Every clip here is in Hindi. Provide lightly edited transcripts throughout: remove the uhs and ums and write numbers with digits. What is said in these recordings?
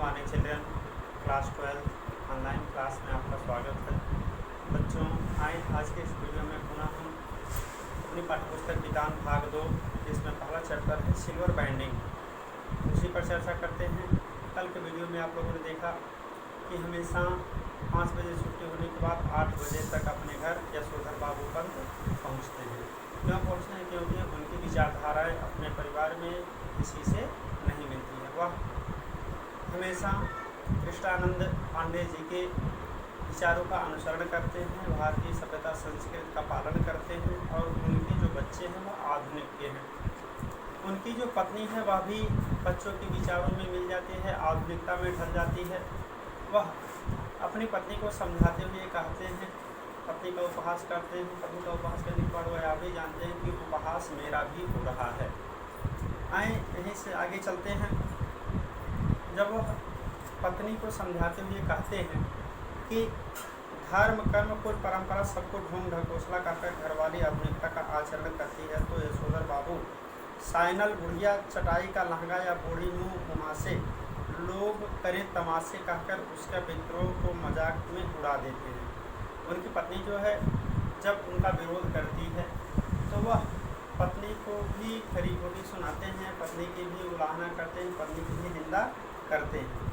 Morning children, class 12 online class में आपका स्वागत है। बच्चों, आए आज के इस वीडियो में पुनः हम अपनी पाठ्यपुस्तक विज्ञान भाग 2 जिसमें पहला चैप्टर है सिल्वर बाइंडिंग, उसी पर चर्चा करते हैं। कल के वीडियो में आप लोगों ने देखा कि हमेशा 5 बजे छुट्टी होने के बाद 8 बजे तक अपने घर यशोधर बाबू पर पहुँचते हैं। क्यों पहुँचते हैं? क्योंकि उनकी विचारधाराएँ अपने परिवार में किसी से नहीं मिलती है। वह हमेशा कृष्णानंद पांडे जी के विचारों का अनुसरण करते हैं, भारतीय सभ्यता संस्कृति का पालन करते हैं और उनके जो बच्चे हैं वह आधुनिक के हैं। उनकी जो पत्नी है वह भी बच्चों के विचारों में मिल जाती है, आधुनिकता में ढल जाती है। वह अपनी पत्नी को समझाते हुए कहते हैं, पत्नी का उपहास करते हैं। पत्नी का उपहास करने के बाद वह भी जानते हैं कि उपहास मेरा भी हो रहा है। आए यहीं से आगे चलते हैं। जब वह पत्नी को समझाते हुए कहते हैं कि धर्म कर्म कुल परंपरा सबको ढोंग ढकोसला कर घरवाली आधुनिकता का आचरण करती है, तो यशोधर बाबू साइनल बुढ़िया चटाई का लहंगा या बूढ़ी मुँह मुहासे लोग करें तमाशे कहकर उसका विद्रोह को मजाक में उड़ा देते हैं। उनकी पत्नी जो है जब उनका विरोध करती है तो वह पत्नी को भी खरी खोटी सुनाते हैं, पत्नी की भी उलाहना करते हैं, पत्नी की भी निंदा करते हैं।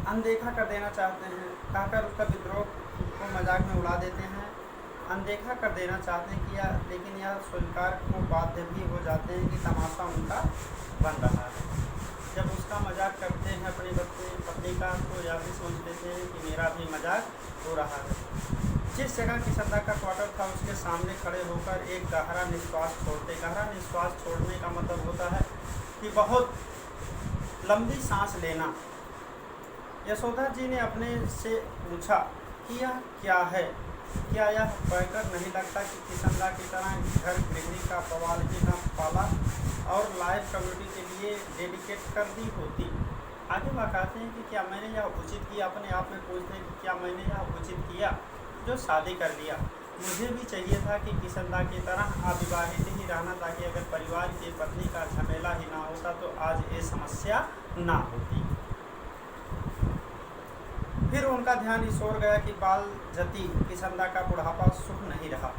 अनदेखा कर देना चाहते हैं कहकर उसका विद्रोह को मजाक में उड़ा देते हैं। अनदेखा कर देना चाहते हैं कि लेकिन यह स्वीकार को बाध्य भी हो जाते हैं कि तमाशा उनका बन रहा है। जब उसका मजाक करते हैं अपनी पत्नी का, तो यह भी सोच लेते हैं कि मेरा भी मजाक हो रहा है। जिस जगह किशनदा का क्वार्टर था उसके सामने खड़े होकर एक गहरा निश्वास छोड़ते। गहरा निश्वास छोड़ने का मतलब होता है कि बहुत लंबी सांस लेना। यशोदा जी ने अपने से पूछा कि यह क्या है? क्या यह कहकर नहीं लगता कि किशनदा की तरह घर गृहिणी का पवाल ही न पाला और लाइफ कम्युनिटी के लिए डेडिकेट कर दी होती? आगे वह कहते हैं कि क्या मैंने यह उचित किया? अपने आप में पूछते हैं कि क्या मैंने यह उचित किया जो शादी कर लिया? मुझे भी चाहिए था कि किशनदा की तरह अविवाहित ही रहना, ताकि अगर परिवार की पत्नी का झमेला ही ना होता तो आज ये समस्या ना होती। फिर उनका ध्यान इस ओर गया कि बाल जती किशनदा का बुढ़ापा सुख नहीं रहा।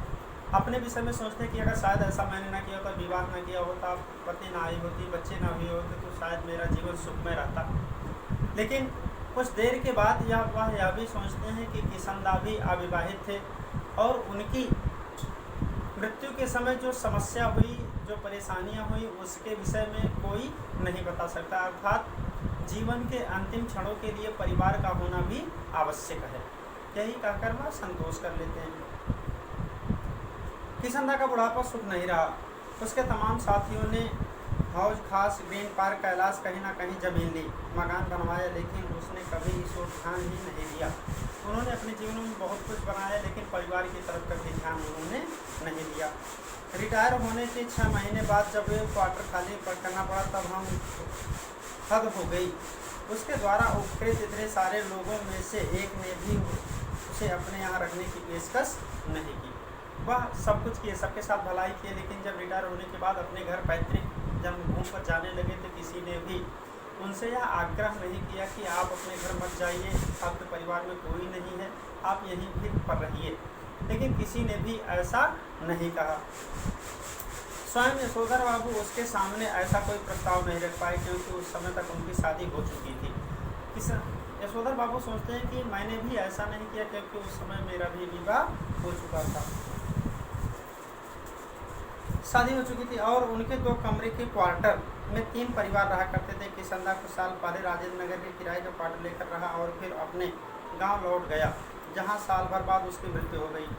अपने विषय में सोचते हैं कि अगर शायद ऐसा मैंने ना किया होता, विवाह न किया होता, पत्नी ना आई होती, बच्चे ना हुए होते, तो शायद मेरा जीवन सुखमय रहता। लेकिन कुछ देर के बाद वह यह भी सोचते हैं कि किशनदा भी अविवाहित थे और उनकी मृत्यु के समय जो समस्या हुई, जो परेशानियां हुई, उसके विषय में कोई नहीं बता सकता। अर्थात जीवन के अंतिम क्षणों के लिए परिवार का होना भी आवश्यक है। यही कहकर वह संतोष कर लेते हैं। किशनदा का बुढ़ापा सुख नहीं रहा। उसके तमाम साथियों ने हौज खास ग्रीन पार्क कैलाश कहीं ना कहीं जमीन ली, मकान बनवाया, लेकिन उसने कभी इस ओर ध्यान ही नहीं दिया। उन्होंने अपने जीवन में बहुत कुछ बनाया, लेकिन परिवार की तरफ कभी ध्यान उन्होंने नहीं दिया। रिटायर होने के 6 महीने बाद जब वे क्वार्टर खाली करना पड़ा तब हम हद हो गई। उसके द्वारा उपकृत इतने सारे लोगों में से एक ने भी उसे अपने यहाँ रखने की पेशकश नहीं की। वह सब कुछ किए, सबके साथ भलाई किए, लेकिन जब रिटायर होने के बाद अपने घर पैतृक जन्मभूमि पर जाने लगे तो किसी ने भी उनसे यह आग्रह नहीं किया कि आप अपने घर मत जाइए, आपके परिवार में कोई नहीं है, आप यहीं भी पर रहिए। लेकिन किसी ने भी ऐसा नहीं कहा। स्वयं यशोधर बाबू उसके सामने ऐसा कोई प्रस्ताव नहीं रख पाए, क्योंकि उस समय तक उनकी शादी हो चुकी थी। यशोधर बाबू सोचते हैं कि मैंने भी ऐसा नहीं किया, क्योंकि उस समय मेरा भी विवाह हो चुका था, शादी हो चुकी थी और उनके 2 कमरे के क्वार्टर में 3 परिवार रहा करते थे। किशनदा कुछ साल पहले राजेंद्र नगर के किराए का क्वार्टर लेकर रहा और फिर अपने गांव लौट गया, जहां साल भर बाद उसकी मृत्यु हो गई।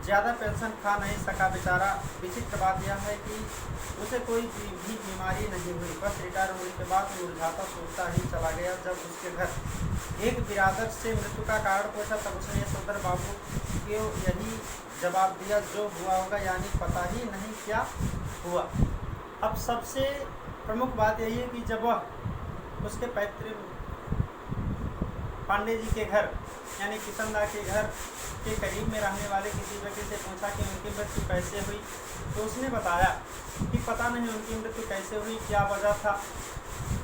ज़्यादा पेंशन खा नहीं सका बेचारा। विचित्र बात यह है कि उसे कोई भी बीमारी नहीं हुई, बस रिटायर होने के बाद मुरझाता सोचता ही चला गया। जब उसके घर एक बिरादर से मृत्यु का कारण पूछा तब उसने यशोधर बाबू को यही जवाब दिया, जो हुआ होगा, यानी पता ही नहीं क्या हुआ। अब सबसे प्रमुख बात यही है कि जब वह उसके पैतृक पांडे जी के घर यानी किशनदा के घर के करीब में रहने वाले किसी व्यक्ति से पूछा कि उनकी मृत्यु कैसे हुई, तो उसने बताया कि पता नहीं उनकी मृत्यु कैसे हुई, क्या वजह था।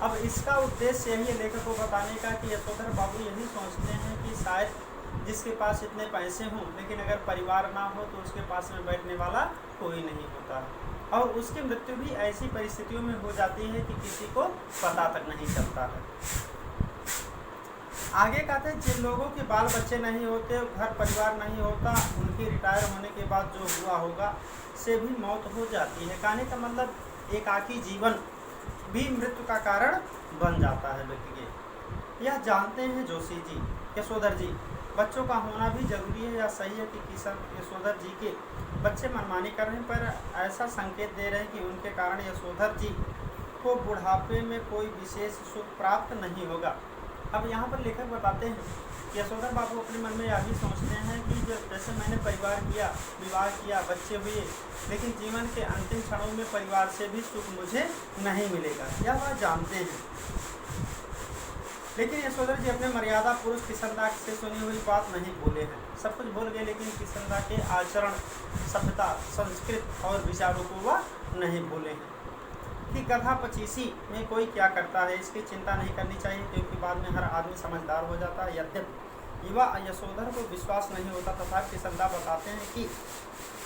अब इसका उद्देश्य यही है लेखक को बताने का कि यशोधर बाबू यही सोचते हैं कि शायद जिसके पास इतने पैसे हों लेकिन अगर परिवार ना हो तो उसके पास में बैठने वाला कोई नहीं होता है, और उसकी मृत्यु भी ऐसी परिस्थितियों में हो जाती है कि किसी को पता तक नहीं चलता है। आगे कहते हैं जिन लोगों के बाल बच्चे नहीं होते, घर परिवार नहीं होता, उनके रिटायर होने के बाद जो हुआ होगा से भी मौत हो जाती है। कहने का मतलब एकाकी जीवन भी मृत्यु का कारण बन जाता है व्यक्ति के। यह जानते हैं जोशी जी, यशोधर जी बच्चों का होना भी जरूरी है। या सही है कि यशोधर जी के बच्चे मनमानी कर रहे हैं, पर ऐसा संकेत दे रहे हैं कि उनके कारण यशोधर जी को बुढ़ापे में कोई विशेष सुख प्राप्त नहीं होगा। अब यहाँ पर लेखक बताते हैं कि यशोधर बाबू अपने मन में यह भी सोचते हैं कि जैसे मैंने परिवार किया, विवाह किया, बच्चे हुए, लेकिन जीवन के अंतिम क्षणों में परिवार से भी सुख मुझे नहीं मिलेगा, यह वह जानते हैं। लेकिन यशोधर जी अपने मर्यादा पुरुष किशनदा से सुनी हुई बात नहीं भूले हैं। सब कुछ भूल गए लेकिन किशनदा के आचरण, सभ्यता, संस्कृत और विचारों को वह नहीं भूले हैं। कि गधा पचीसी में कोई क्या करता है इसकी चिंता नहीं करनी चाहिए, क्योंकि बाद में हर आदमी समझदार हो जाता है। यद्यपि युवा यशोधर को विश्वास नहीं होता तथा किशनदा बताते हैं कि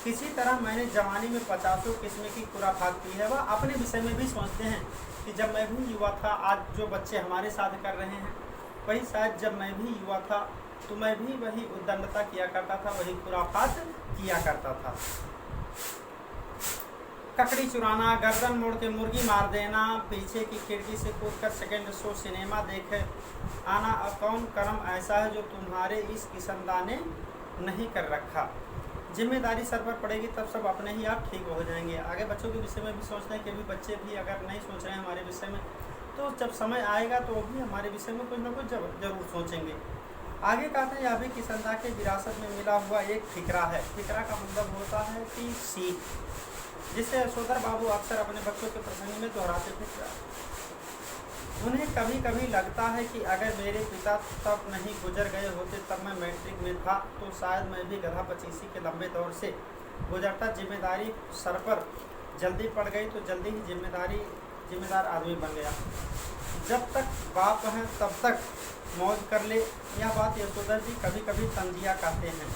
किसी तरह मैंने जवानी में 50 किस्म की खुराफात की है। वह अपने विषय में भी सोचते हैं कि जब मैं भी युवा था, आज जो बच्चे हमारे साथ कर रहे हैं वही शायद जब मैं भी युवा था तो मैं भी वही उद्दंडता किया करता था, वही खुराफात किया करता था। ककड़ी चुराना, गर्दन मोड़ के मुर्गी मार देना, पीछे की खिड़की से कूदकर सेकंड शो सिनेमा देख आना, कौन कर्म ऐसा है जो तुम्हारे इस किशनदा ने नहीं कर रखा। जिम्मेदारी सर पर पड़ेगी तब सब अपने ही आप ठीक हो जाएंगे। आगे बच्चों के विषय में भी सोचते हैं कि अभी बच्चे भी अगर नहीं सोच रहे हैं हमारे विषय में, तो जब समय आएगा तो वो भी हमारे विषय में कुछ ना कुछ जरूर सोचेंगे। आगे कहते हैं यह भी किशनदा के विरासत में मिला हुआ एक फिकरा है। फिकरा का मतलब होता है कि सीख, जिसे यशोधर बाबू अक्सर अपने बच्चों के प्रसंग में दोहराते थे। उन्हें कभी कभी लगता है कि अगर मेरे पिता तब नहीं गुजर गए होते, तब मैं मैट्रिक में था, तो शायद मैं भी गधा पचीसी के लंबे दौर से गुजरता। जिम्मेदारी सर पर जल्दी पड़ गई तो जल्दी ही जिम्मेदार आदमी बन गया। जब तक बाप हैं तब तक मौज कर ले, यह बात यशोधर जी कभी कभी तंजिया कहते हैं,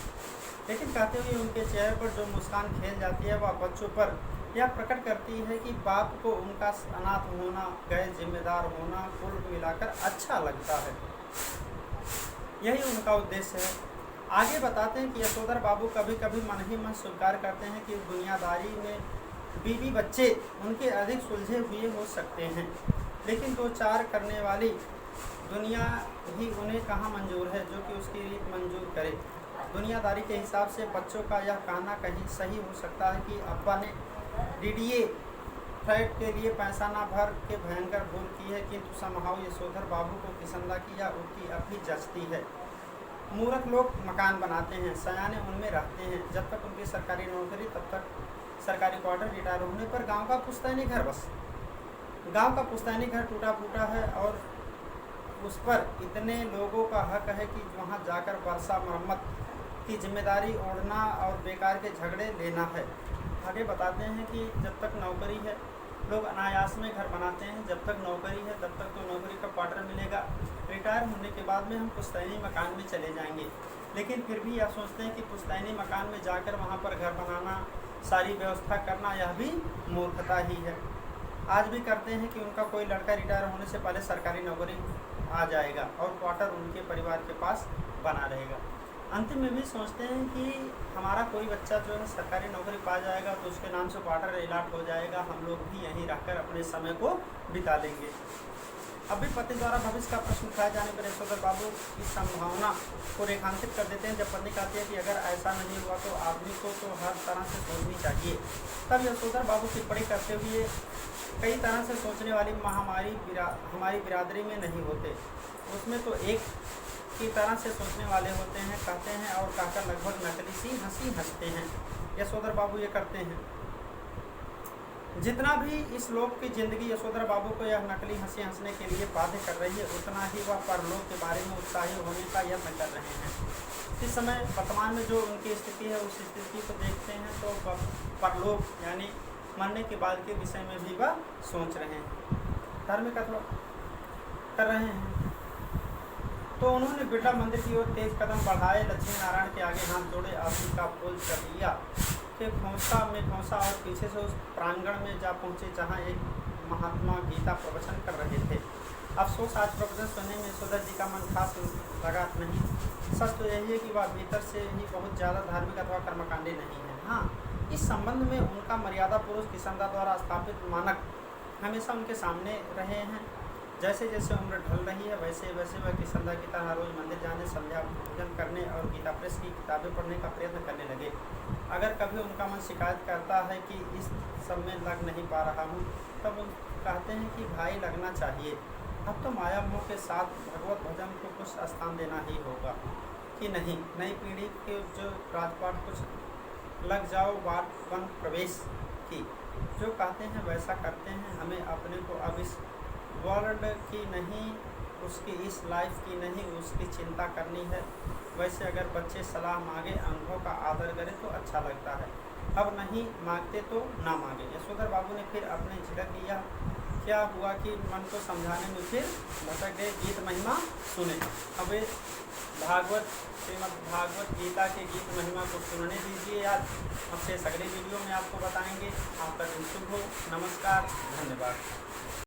लेकिन कहते हुए उनके चेहरे पर जो मुस्कान खेल जाती है वह बच्चों पर यह प्रकट करती है कि बाप को उनका अनाथ होना, गैर जिम्मेदार होना कुल मिलाकर अच्छा लगता है। यही उनका उद्देश्य है। आगे बताते हैं कि यशोधर बाबू कभी कभी मन ही मन स्वीकार करते हैं कि दुनियादारी में बीवी बच्चे उनके अधिक सुलझे हुए हो सकते हैं, लेकिन 2-4 करने वाली दुनिया ही उन्हें कहाँ मंजूर है जो कि उसकी रीत मंजूर करे। दुनियादारी के हिसाब से बच्चों का यह कहना कहीं सही हो सकता है कि अब्बा ने डीडीए फ्लैट के लिए पैसा ना भर के भयंकर भूल की है, किंतु समहाउ यशोधर बाबू को किशनदा की यह उक्ति अब भी जचती है। मूर्ख लोग मकान बनाते हैं, सयाने उनमें रहते हैं। जब तक उनकी सरकारी नौकरी तब तक सरकारी क्वार्टर, रिटायर होने पर गांव का पुश्तैनी घर, बस गांव का पुश्तैनी घर टूटा फूटा है और उस पर इतने लोगों का हक है कि वहां जाकर वर्षा मरम्मत की जिम्मेदारी ओढ़ना और बेकार के झगड़े लेना है। आगे बताते हैं कि जब तक नौकरी है लोग अनायास में घर बनाते हैं, जब तक नौकरी है तब तक तो नौकरी का क्वार्टर मिलेगा, रिटायर होने के बाद में हम पुश्तैनी मकान में चले जाएंगे। लेकिन फिर भी यह सोचते हैं कि पुश्तैनी मकान में जाकर वहाँ पर घर बनाना, सारी व्यवस्था करना, यह भी मूर्खता ही है। आज भी करते हैं कि उनका कोई लड़का रिटायर होने से पहले सरकारी नौकरी आ जाएगा और क्वार्टर उनके परिवार के पास बना रहेगा। अंतिम में भी सोचते हैं कि हमारा कोई बच्चा जो है सरकारी नौकरी पा जाएगा तो उसके नाम से क्वार्टर अलॉट हो जाएगा, हम लोग भी यहीं रहकर अपने समय को बिता लेंगे। अभी पति द्वारा भविष्य का प्रश्न उठाए जाने पर यशोधर बाबू इस संभावना को रेखांकित कर देते हैं। जब पत्नी कहती है कि अगर ऐसा नहीं हुआ तो आदमी को तो हर तरह से सोचनी चाहिए, तब यशोधर बाबू टिप्पणी करते हुए कई तरह से सोचने वाली हमारी बिरादरी में नहीं होते, उसमें तो एक की तरह से सोचने वाले होते हैं, कहते हैं और कहकर लगभग नकली सी हंसी हंसते हैं। यशोधर बाबू ये करते हैं। जितना भी इस लोक की जिंदगी यशोधर बाबू को यह नकली हंसी हंसने के लिए बाध्य कर रही है, उतना ही वह परलोक के बारे में उत्साही होने का यत्न कर रहे हैं। इस समय वर्तमान में जो उनकी स्थिति है, उस स्थिति को देखते हैं तो परलोक यानी मरने के बाद के विषय में भी वह सोच रहे हैं, धार्मिक अथवा कर रहे हैं। तो उन्होंने बिरला मंदिर की ओर तेज कदम बढ़ाए, लक्ष्मी नारायण के आगे हाथ जोड़े, आरती का फूल कर लिया कि खौसा में खौसा और पीछे से उस प्रांगण में जा पहुँचे जहाँ एक महात्मा गीता प्रवचन कर रहे थे। अफसोस आज प्रवचन सुनने में यशोधर जी का मन खास लगा नहीं। सच तो यही है कि वह भीतर से ही बहुत ज़्यादा धार्मिक अथवा कर्मकांडी नहीं है। हाँ, इस संबंध में उनका मर्यादा पुरुष किसंदा द्वारा स्थापित मानक हमेशा उनके सामने रहे हैं। जैसे जैसे उम्र ढल रही है वैसे वैसे वह किसंदा की तरह रोज़ मंदिर जाने, संध्या पूजन करने और गीता प्रेस की किताबें पढ़ने का प्रयत्न करने लगे। अगर कभी उनका मन शिकायत करता है कि इस सब में लग नहीं पा रहा हूँ, तब कहते हैं कि भाई लगना चाहिए। अब तो माया मोह के साथ भगवत भजन को कुछ स्थान देना ही होगा कि नहीं। नई पीढ़ी के जो राजपाट कुछ लग जाओ बात वन प्रवेश की, जो कहते हैं वैसा करते हैं। हमें अपने को अब इस वर्ल्ड की नहीं, उसकी इस लाइफ की नहीं, उसकी चिंता करनी है। वैसे अगर बच्चे सलाह मांगे, अनुभव का आदर करें तो अच्छा लगता है। अब नहीं मांगते तो ना मांगे। यशोधर बाबू ने फिर अपने झिड़क लिया। क्या हुआ कि मन को समझाने में फिर भटक गए। गीत महिमा सुने। अब भागवत श्रीमद् भागवत गीता के गीत महिमा को सुनने दीजिए। आज अब से अगले वीडियो में आपको बताएंगे। आपका दिन शुभ हो। नमस्कार, धन्यवाद।